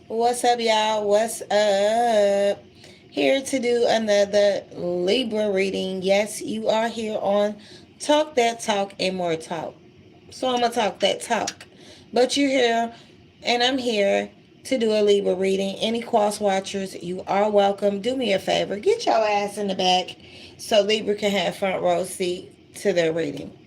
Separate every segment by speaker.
Speaker 1: What's up, y'all? What's up? Here to do another Libra reading. Yes, you are here on Talk That Talk and More Talk. So I'm going to talk that talk. But you're here, and I'm here to do a Libra reading. Any cross watchers, you are welcome. Do me a favor, get your ass in the back so Libra can have front row seat to their reading.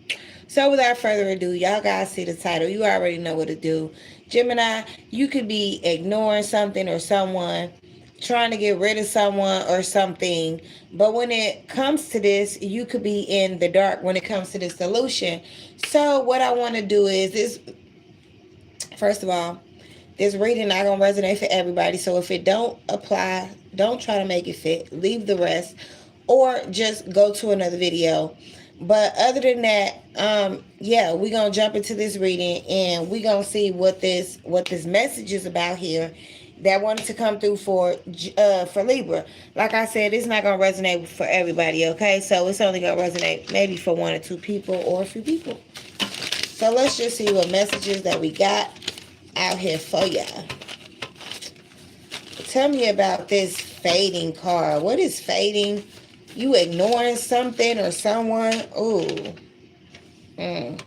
Speaker 1: So without further ado, y'all guys see the title. You already know what to do. Gemini, you could be ignoring something or someone, trying to get rid of someone or something. But when it comes to this, you could be in the dark when it comes to the solution. So what I want to do is this. First of all, this reading not gonna resonate for everybody. So if it don't apply, don't try to make it fit. Leave the rest, or just go to another video. But other than that, yeah, we gonna jump into this reading and we gonna see what this message is about here. That wanted to come through for Libra. Like I said, it's not gonna resonate for everybody. Okay, so it's only gonna resonate maybe for one or two people or a few people. So let's just see what messages that we got out here for y'all. Tell me about this fading card. What is fading? You ignoring something or someone? Ooh. Mm.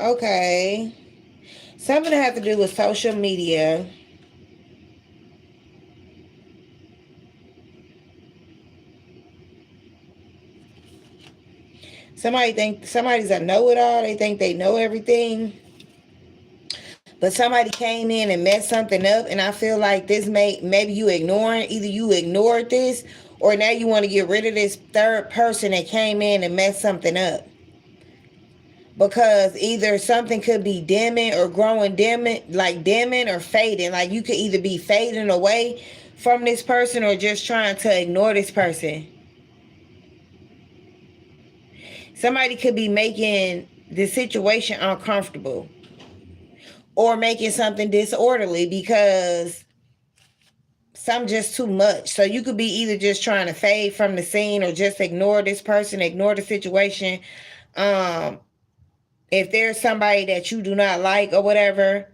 Speaker 1: Okay. Something to have to do with social media. Somebody's a know-it-all. They think they know everything. But somebody came in and messed something up, and I feel like this maybe you ignoring, either you ignored this, or now you want to get rid of this third person that came in and messed something up. Because either something could be dimming or growing dimming, like dimming or fading. Like you could either be fading away from this person or just trying to ignore this person. Somebody could be making the situation uncomfortable or making something disorderly because some just too much. So you could be either just trying to fade from the scene or just ignore this person, ignore the situation. Um, if there's somebody that you do not like or whatever,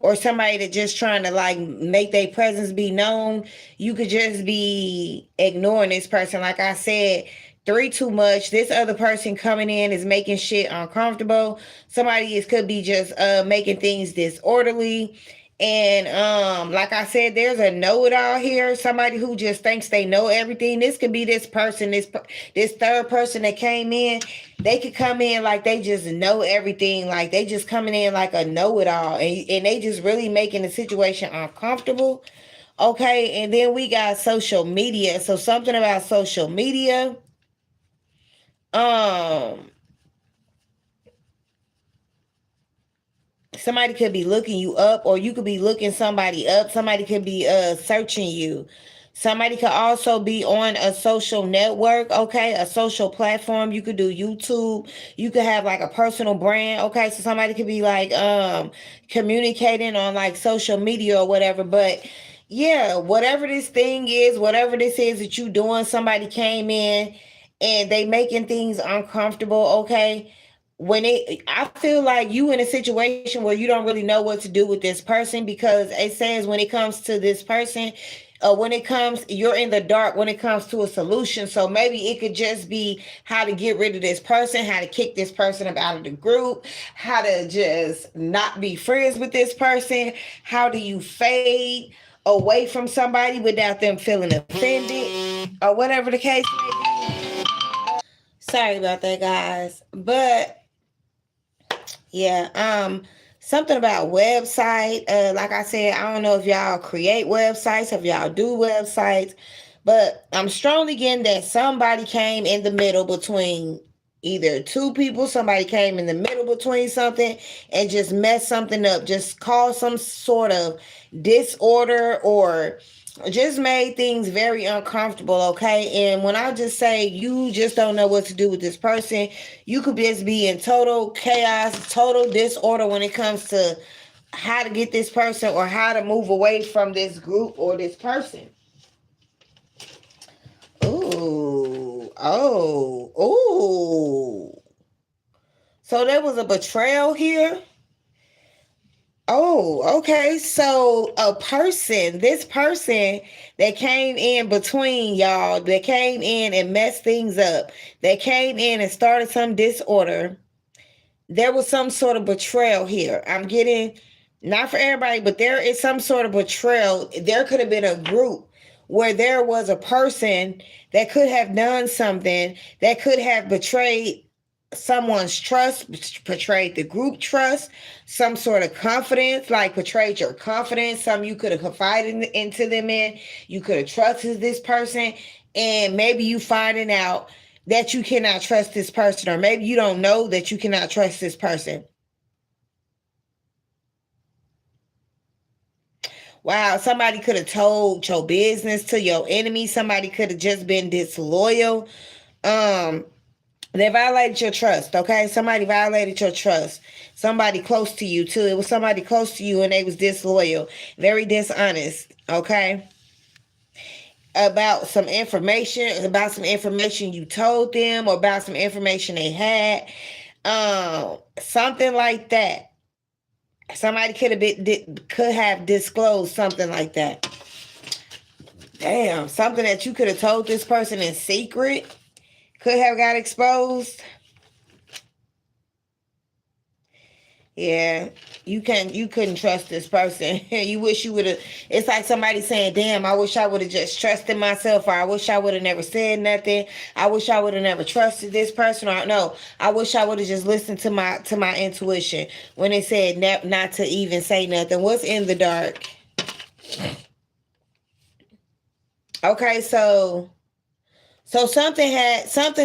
Speaker 1: or somebody that just trying to like make their presence be known, you could just be ignoring this person. Like I said, three too much. This other person coming in is making shit uncomfortable. Somebody could be just making things disorderly. And like I said, there's a know-it-all here. Somebody who just thinks they know everything. This could be this person, this third person that came in. They could come in like they just know everything. Like they just coming in like a know-it-all, and they just really making the situation uncomfortable. Okay, and then we got social media. So something about social media. Um, Somebody could be looking you up, or you could be looking somebody up. Somebody could be searching you. Somebody could also be on a social network, okay, a social platform. You could do YouTube. You could have like a personal brand, okay. So somebody could be like communicating on like social media or whatever. But yeah, whatever this thing is, whatever this is that you doing, somebody came in and they making things uncomfortable, okay. I feel like you in a situation where you don't really know what to do with this person, because it says when it comes to this person, when it comes, you're in the dark when it comes to a solution. So maybe it could just be how to get rid of this person, how to kick this person up out of the group, how to just not be friends with this person. How do you fade away from somebody without them feeling offended, or whatever the case may be. Sorry about that, guys. But yeah, something about website. Like I said, I don't know if y'all create websites, if y'all do websites, but I'm strongly getting that somebody came in the middle between either two people, somebody came in the middle between something and just messed something up, just caused some sort of disorder, or just made things very uncomfortable, okay. And when I just say you just don't know what to do with this person, you could just be in total chaos, total disorder when it comes to how to get this person or how to move away from this group or this person. Ooh. Oh. Ooh. So there was a betrayal here. Oh, okay. So this person that came in between y'all, that came in and messed things up, that came in and started some disorder, there was some sort of betrayal here. I'm getting, not for everybody, but there is some sort of betrayal. There could have been a group where there was a person that could have done something that could have betrayed someone's trust, betrayed the group trust, some sort of confidence, like betrayed your confidence. Some you could have confided into them in. You could have trusted this person, and maybe you finding out that you cannot trust this person, or maybe you don't know that you cannot trust this person. Wow, somebody could have told your business to your enemy. Somebody could have just been disloyal. Um, they violated your trust, okay? Somebody violated your trust. Somebody close to you too. It was somebody close to you and they was disloyal, very dishonest, okay? About some information you told them, or about some information they had. Something like that. Somebody could have disclosed something like that. Damn, something that you could have told this person in secret could have got exposed. Yeah, you couldn't trust this person. You wish you would have. It's like somebody saying, "Damn, I wish I would have just trusted myself," or "I wish I would have never said nothing. I wish I would have never trusted this person," or "No, I wish I would have just listened to my intuition when it said not to even say nothing." What's in the dark? Okay, so something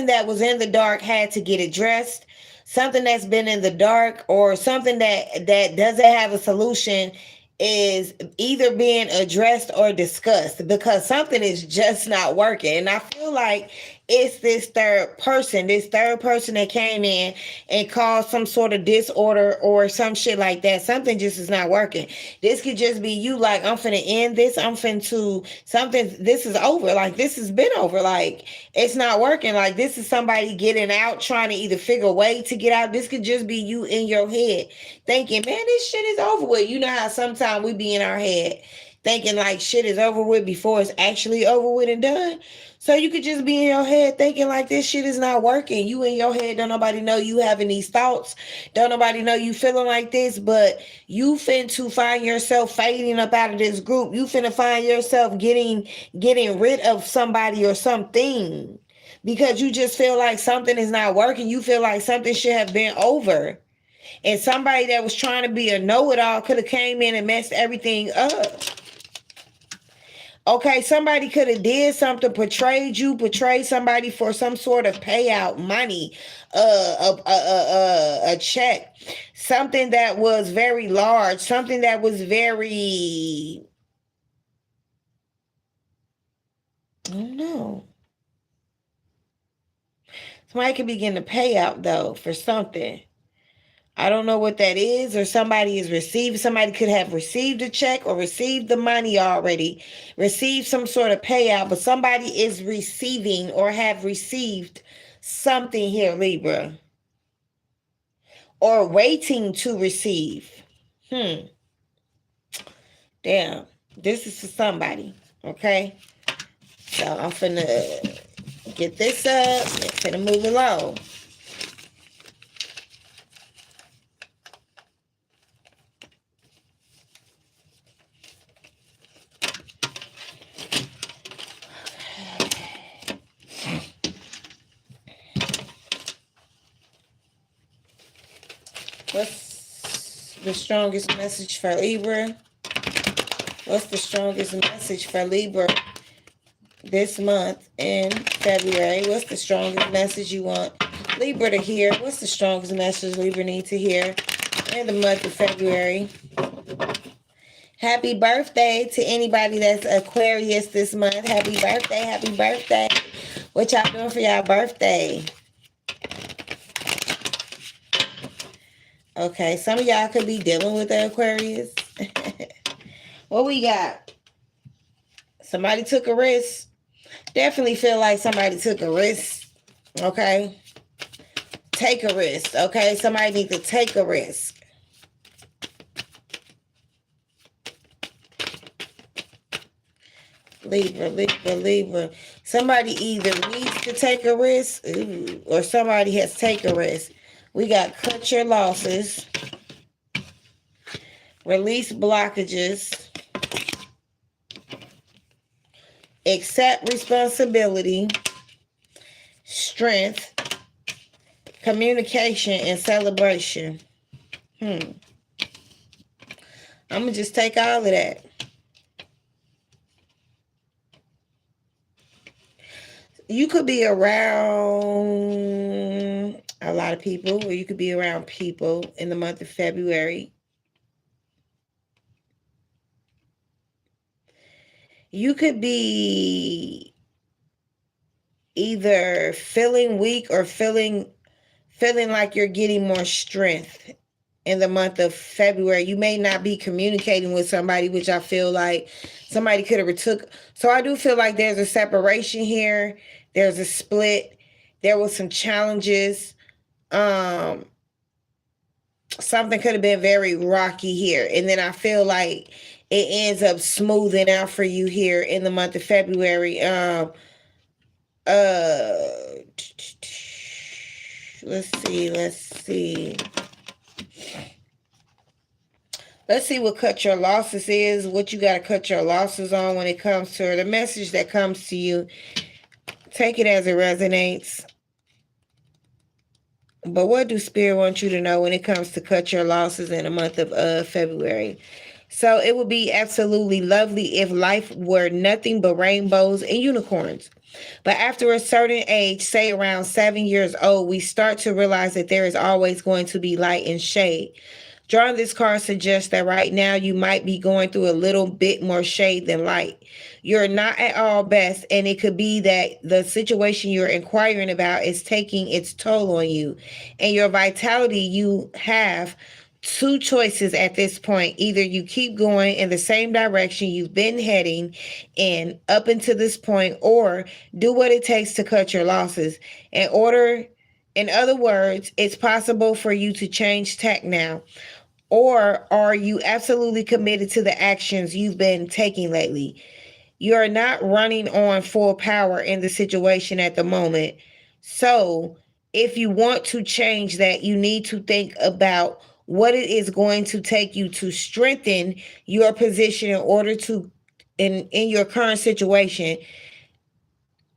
Speaker 1: that was in the dark had to get addressed. Something that's been in the dark, or something that doesn't have a solution, is either being addressed or discussed, because something is just not working. And I feel like it's this third person that came in and caused some sort of disorder or some shit like that. Something just is not working. This could just be you, like, I'm finna end this. I'm finna to something. This is over. Like, this has been over. Like, it's not working. Like, this is somebody getting out, trying to either figure a way to get out. This could just be you in your head thinking, man, this shit is over with. You know how sometimes we be in our head thinking like shit is over with before it's actually over with and done. So you could just be in your head thinking like this shit is not working. You in your head, don't nobody know you having these thoughts. Don't nobody know you feeling like this, but you finna find yourself fading up out of this group. You finna find yourself getting rid of somebody or something, because you just feel like something is not working. You feel like something should have been over. And somebody that was trying to be a know-it-all could have came in and messed everything up. Okay, somebody could have did something, portrayed somebody for some sort of payout, money, a check, something that was very large, something that was very, I don't know. Somebody could be getting a payout though for something. I don't know what that is, or somebody could have received a check or received the money already, received some sort of payout, but somebody is receiving or have received something here, Libra, or waiting to receive. Damn, this is for somebody, okay? So I'm finna get this up, finna move along. What's the strongest message for Libra? What's the strongest message for Libra this month in February? What's the strongest message you want Libra to hear? What's the strongest message Libra need to hear in the month of February? Happy birthday to anybody that's Aquarius this month. Happy birthday, happy birthday. What y'all doing for y'all birthday? Okay, some of y'all could be dealing with the Aquarius. What we got? Somebody took a risk. Definitely feel like somebody took a risk. Okay. Take a risk. Okay. Somebody need to take a risk. Libra, Libra, Libra. Somebody either needs to take a risk, or somebody has taken a risk. We got cut your losses, release blockages, accept responsibility, strength, communication, and celebration. I'm going to just take all of that. You could be around a lot of people, or you could be around people in the month of February. You could be either feeling weak or feeling like you're getting more strength in the month of February. You may not be communicating with somebody, which I feel like somebody could have retook. So I do feel like there's a separation here. There's a split. There was some challenges. Something could have been very rocky here. And then I feel like it ends up smoothing out for you here in the month of February. Uh let's see. Let's see what cut your losses is, what you got to cut your losses on when it comes to the message that comes to you. Take it as it resonates. But what do Spirit want you to know when it comes to cut your losses in the month of February? So it would be absolutely lovely if life were nothing but rainbows and unicorns. But after a certain age, say around 7 years old, we start to realize that there is always going to be light and shade. Drawing this card suggests that right now you might be going through a little bit more shade than light. You're not at all best, and it could be that the situation you're inquiring about is taking its toll on you and your vitality. You have two choices at this point. Either you keep going in the same direction you've been heading in up until this point, or do what it takes to cut your losses. In other words, it's possible for you to change tack now. Or are you absolutely committed to the actions you've been taking lately? You're not running on full power in the situation at the moment. So, if you want to change that, you need to think about what it is going to take you to strengthen your position in order to in your current situation.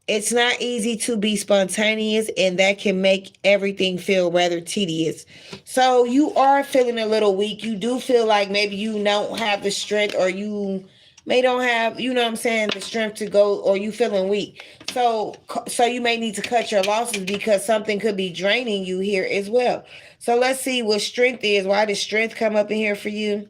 Speaker 1: It's not easy to be spontaneous, and that can make everything feel rather tedious. So you are feeling a little weak. You do feel like maybe you don't have the strength, or you may don't have, you know what I'm saying, the strength to go, or you feeling weak. So you may need to cut your losses because something could be draining you here as well. So let's see what strength is. Why does strength come up in here for you?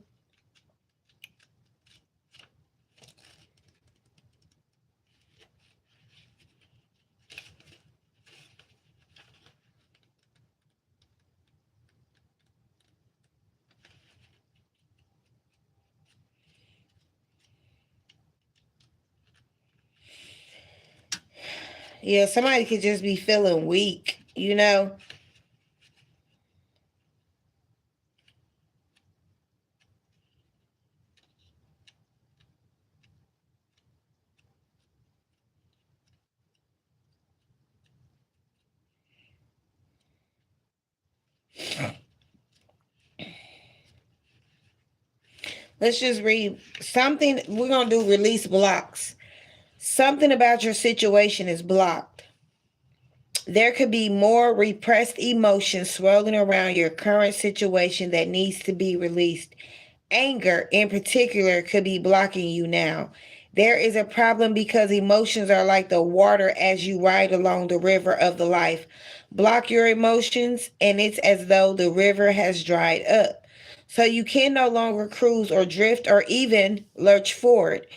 Speaker 1: Yeah, somebody could just be feeling weak, you know? Let's just read something. We're going to do release blocks. Something about your situation is blocked. There could be more repressed emotions swirling around your current situation that needs to be released. Anger, in particular, could be blocking you now. There is a problem because emotions are like the water as you ride along the river of the life. Block your emotions, and it's as though the river has dried up. So you can no longer cruise or drift or even lurch forward.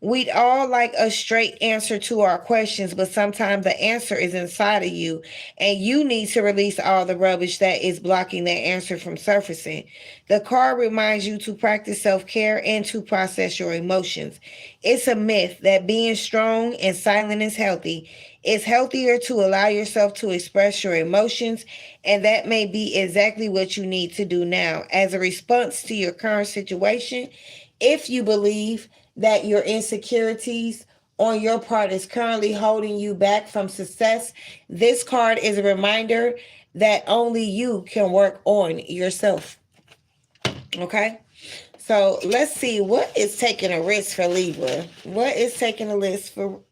Speaker 1: We'd all like a straight answer to our questions, but sometimes the answer is inside of you, and you need to release all the rubbish that is blocking that answer from surfacing. The card reminds you to practice self care and to process your emotions. It's a myth that being strong and silent is healthy. It's healthier to allow yourself to express your emotions, and that may be exactly what you need to do now. As a response to your current situation, if you believe that your insecurities on your part is currently holding you back from success, this card is a reminder that only you can work on yourself. Okay? So let's see what is taking a risk for Libra. What is taking a risk for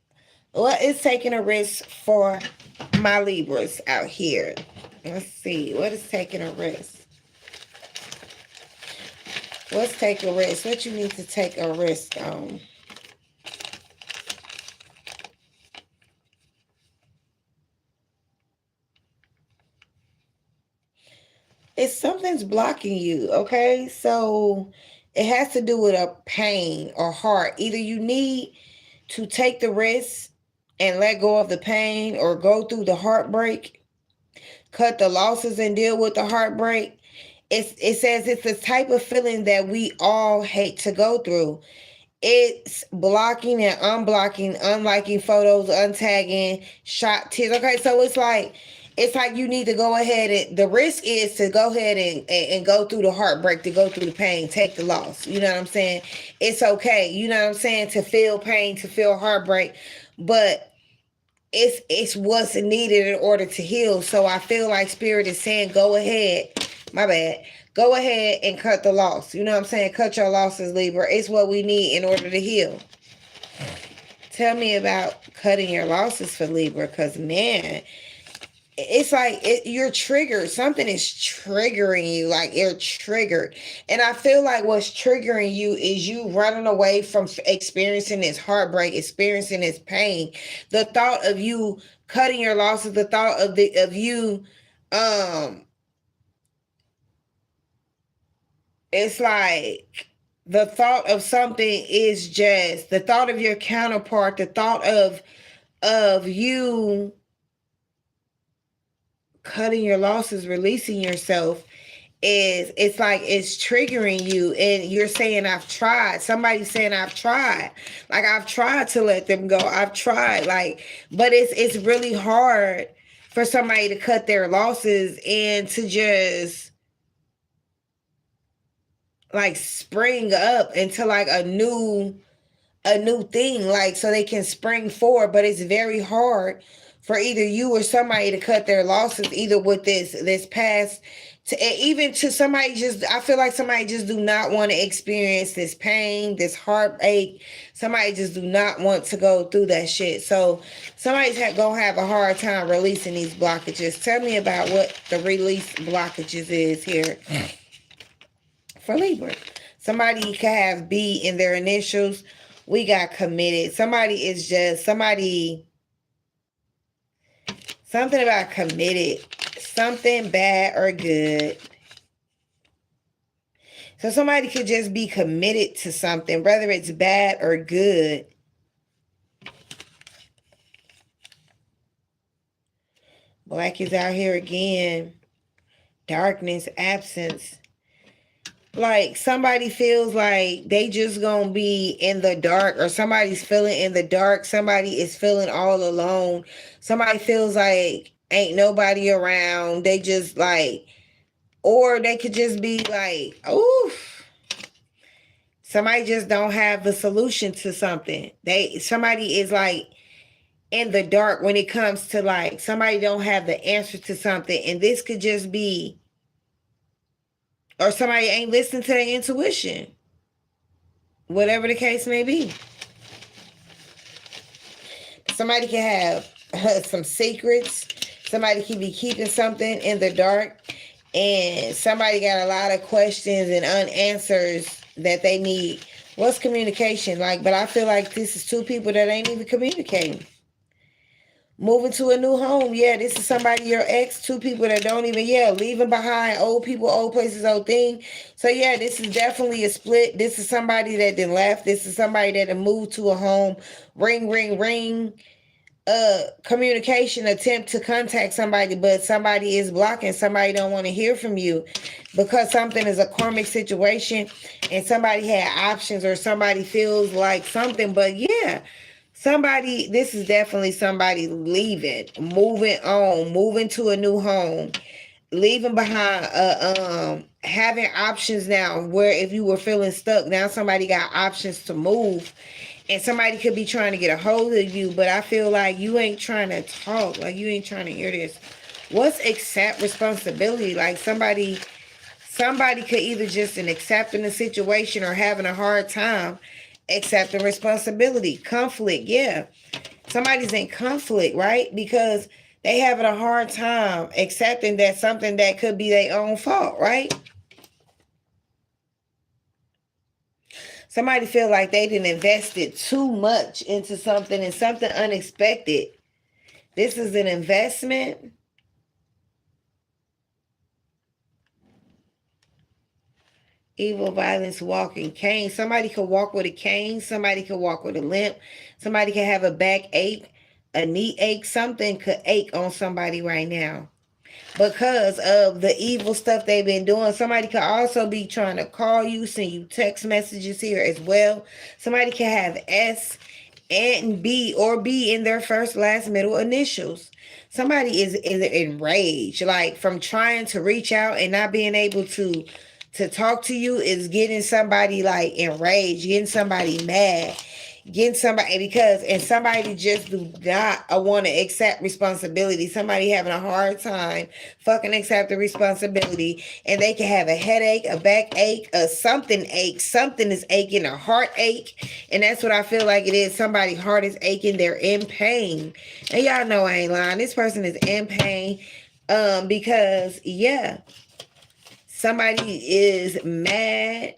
Speaker 1: my Libras out here? Let's see. What is taking a risk? What's take a risk? What you need to take a risk on? It's something's blocking you, okay? So it has to do with a pain or heart. Either you need to take the risk and let go of the pain, or go through the heartbreak, cut the losses and deal with the heartbreak. It says it's the type of feeling that we all hate to go through. It's blocking and unblocking, unliking photos, untagging, shot tears. Okay, so it's like you need to go ahead, and the risk is to go ahead and go through the heartbreak, to go through the pain, take the loss. You know what I'm saying? It's okay, you know what I'm saying, to feel pain, to feel heartbreak, but it's what's needed in order to heal. So I feel like Spirit is saying, go ahead. My bad. Go ahead and cut the loss. You know what I'm saying? Cut your losses, Libra. It's what we need in order to heal. Tell me about cutting your losses for Libra, because man, it's like you're triggered. Something is triggering you. Like you're triggered. And I feel like what's triggering you is you running away from experiencing this heartbreak, experiencing this pain. The thought of you cutting your losses, the thought of you, it's like the thought of something is just the thought of your counterpart, the thought of you cutting your losses, releasing yourself, is it's like it's triggering you, and you're saying I've tried. Somebody's saying I've tried. Like I've tried to let them go. I've tried, like, but it's really hard for somebody to cut their losses and to just like spring up into like a new thing, like so they can spring forward. But it's very hard for either you or somebody to cut their losses, either with this past, to even to somebody, just I feel like somebody just do not want to experience this pain, this heartache. Somebody just do not want to go through that shit. So somebody's gonna have a hard time releasing these blockages. Tell me about what the release blockages is here for Libra. Somebody could have B in their initials. We got committed. Somebody is just something about committed, something bad or good. So somebody could just be committed to something, whether it's bad or good. Black is out here again. Darkness, absence. Like somebody feels like they just gonna be in the dark, or somebody's feeling in the dark. Somebody is feeling all alone. Somebody feels like ain't nobody around. They just like, or they could just be like, oof. Somebody just don't have the solution to something. Somebody is like in the dark when it comes to like somebody don't have the answer to something, and this could just be, or somebody ain't listening to their intuition, whatever the case may be. Somebody can have some secrets. Somebody can be keeping something in the dark, and somebody got a lot of questions and unanswers that they need. What's communication like? But I feel like this is two people that ain't even communicating. Moving to a new home. Yeah, this is somebody, your ex, two people that don't even, yeah, leaving behind old people, old places, old thing. So yeah, this is definitely a split. This is somebody that then left. This is somebody that then moved to a home. Ring, ring, ring. Communication attempt to contact somebody, but somebody is blocking. Somebody don't want to hear from you because something is a karmic situation and somebody had options, or somebody feels like something. But yeah, somebody, this is definitely somebody leaving, moving on, moving to a new home, leaving behind having options now, where if you were feeling stuck, now somebody got options to move. And somebody could be trying to get a hold of you, but I feel like you ain't trying to talk, like you ain't trying to hear this. What's accept responsibility? Like somebody could either just in accepting the situation or having a hard time accepting responsibility. Conflict, yeah. Somebody's in conflict, right? Because they having a hard time accepting that something that could be their own fault, right? Somebody feel like they didn't invested too much into something and something unexpected. This is an investment. Evil, violence, walking cane. Somebody could walk with a cane. Somebody could walk with a limp. Somebody could have a back ache, a knee ache. Something could ache on somebody right now because of the evil stuff they've been doing. Somebody could also be trying to call you, send you text messages here as well. Somebody can have S and B or B in their first, last, middle initials. Somebody is enraged, like from trying to reach out and not being able to talk to you, is getting somebody like enraged, getting somebody mad, getting somebody, because and somebody just do not want to accept responsibility. Somebody having a hard time fucking accept the responsibility, and they can have a headache, a backache, a something ache, something is aching, a heart ache, and that's what I feel like it is. Somebody's heart is aching, they're in pain, and y'all know I ain't lying. This person is in pain, because yeah, somebody is mad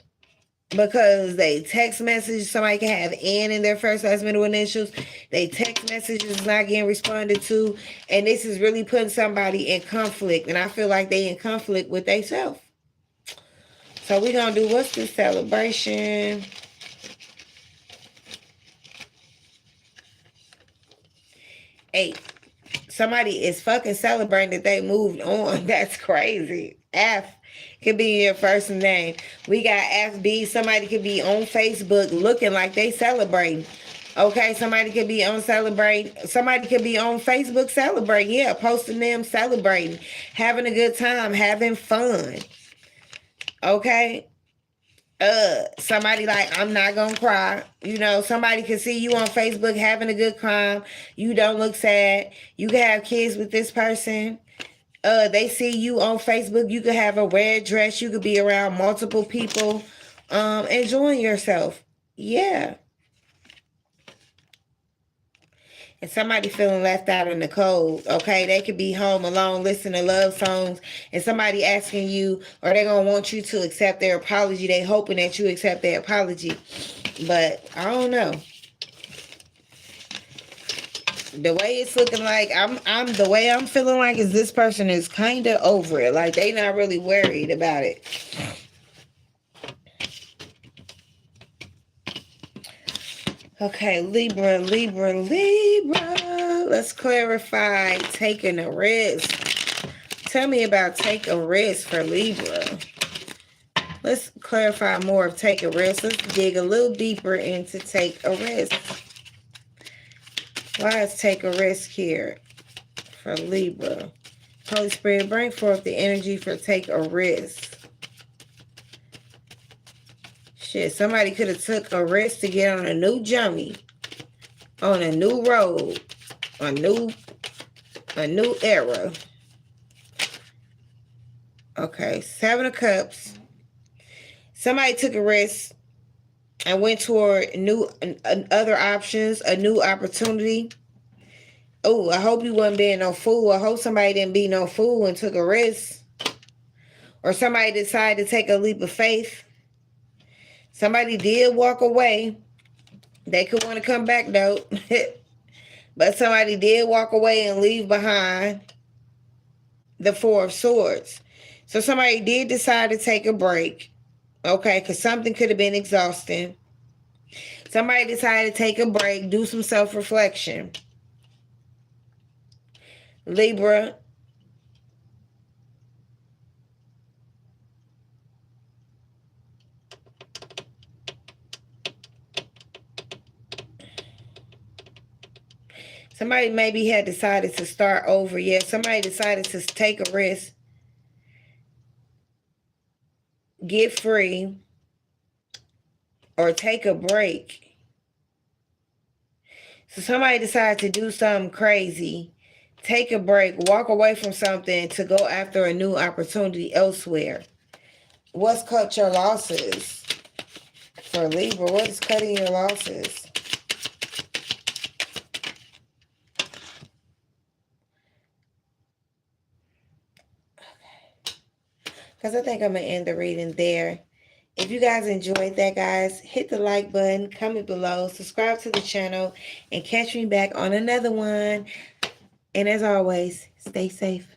Speaker 1: because they text message. Somebody can have N in their first, last, middle initials. They text messages not getting responded to, and this is really putting somebody in conflict. And I feel like they in conflict with themselves. So we're gonna do, what's this celebration? Eight. Somebody is fucking celebrating that they moved on. That's crazy. F could be your first name. We got FB. Somebody could be on Facebook looking like they celebrating. Okay, somebody could be on celebrate. Somebody could be on Facebook celebrating. Yeah, posting them celebrating, having a good time, having fun. Okay. Somebody like, I'm not gonna cry. You know, somebody can see you on Facebook having a good time. You don't look sad. You can have kids with this person. They see you on Facebook. You could have a red dress. You could be around multiple people, enjoying yourself. Yeah. And somebody feeling left out in the cold, okay? They could be home alone listening to love songs, and somebody asking you, or they going to want you to accept their apology. They hoping that you accept their apology. But I don't know. The way it's looking like, the way I'm feeling like is this person is kind of over it. Like they not really worried about it. Okay, Libra, Libra, Libra. Let's clarify taking a risk. Tell me about take a risk for Libra. Let's clarify more of take a risk. Let's dig a little deeper into take a risk. Why is take a risk here for Libra? Holy Spirit, bring forth the energy for take a risk. Shit, somebody could have took a risk to get on a new journey, on a new road, a new era. Okay, Seven of Cups. Somebody took a risk and went toward other options, a new opportunity. Oh, I hope you wasn't being no fool. I hope somebody didn't be no fool and took a risk. Or somebody decided to take a leap of faith. Somebody did walk away. They could want to come back though. But somebody did walk away and leave behind the Four of Swords. So somebody did decide to take a break. Okay, because something could have been exhausting. Somebody decided to take a break, do some self-reflection. Libra. Somebody maybe had decided to start over. Yeah, somebody decided to take a risk, get free, or take a break. So somebody decided to do something crazy, take a break, walk away from something to go after a new opportunity elsewhere. What's cut your losses for Libra? What is cutting your losses? Because I think I'm going to end the reading there. If you guys enjoyed that, guys, hit the like button, comment below, subscribe to the channel, and catch me back on another one. And as always, stay safe.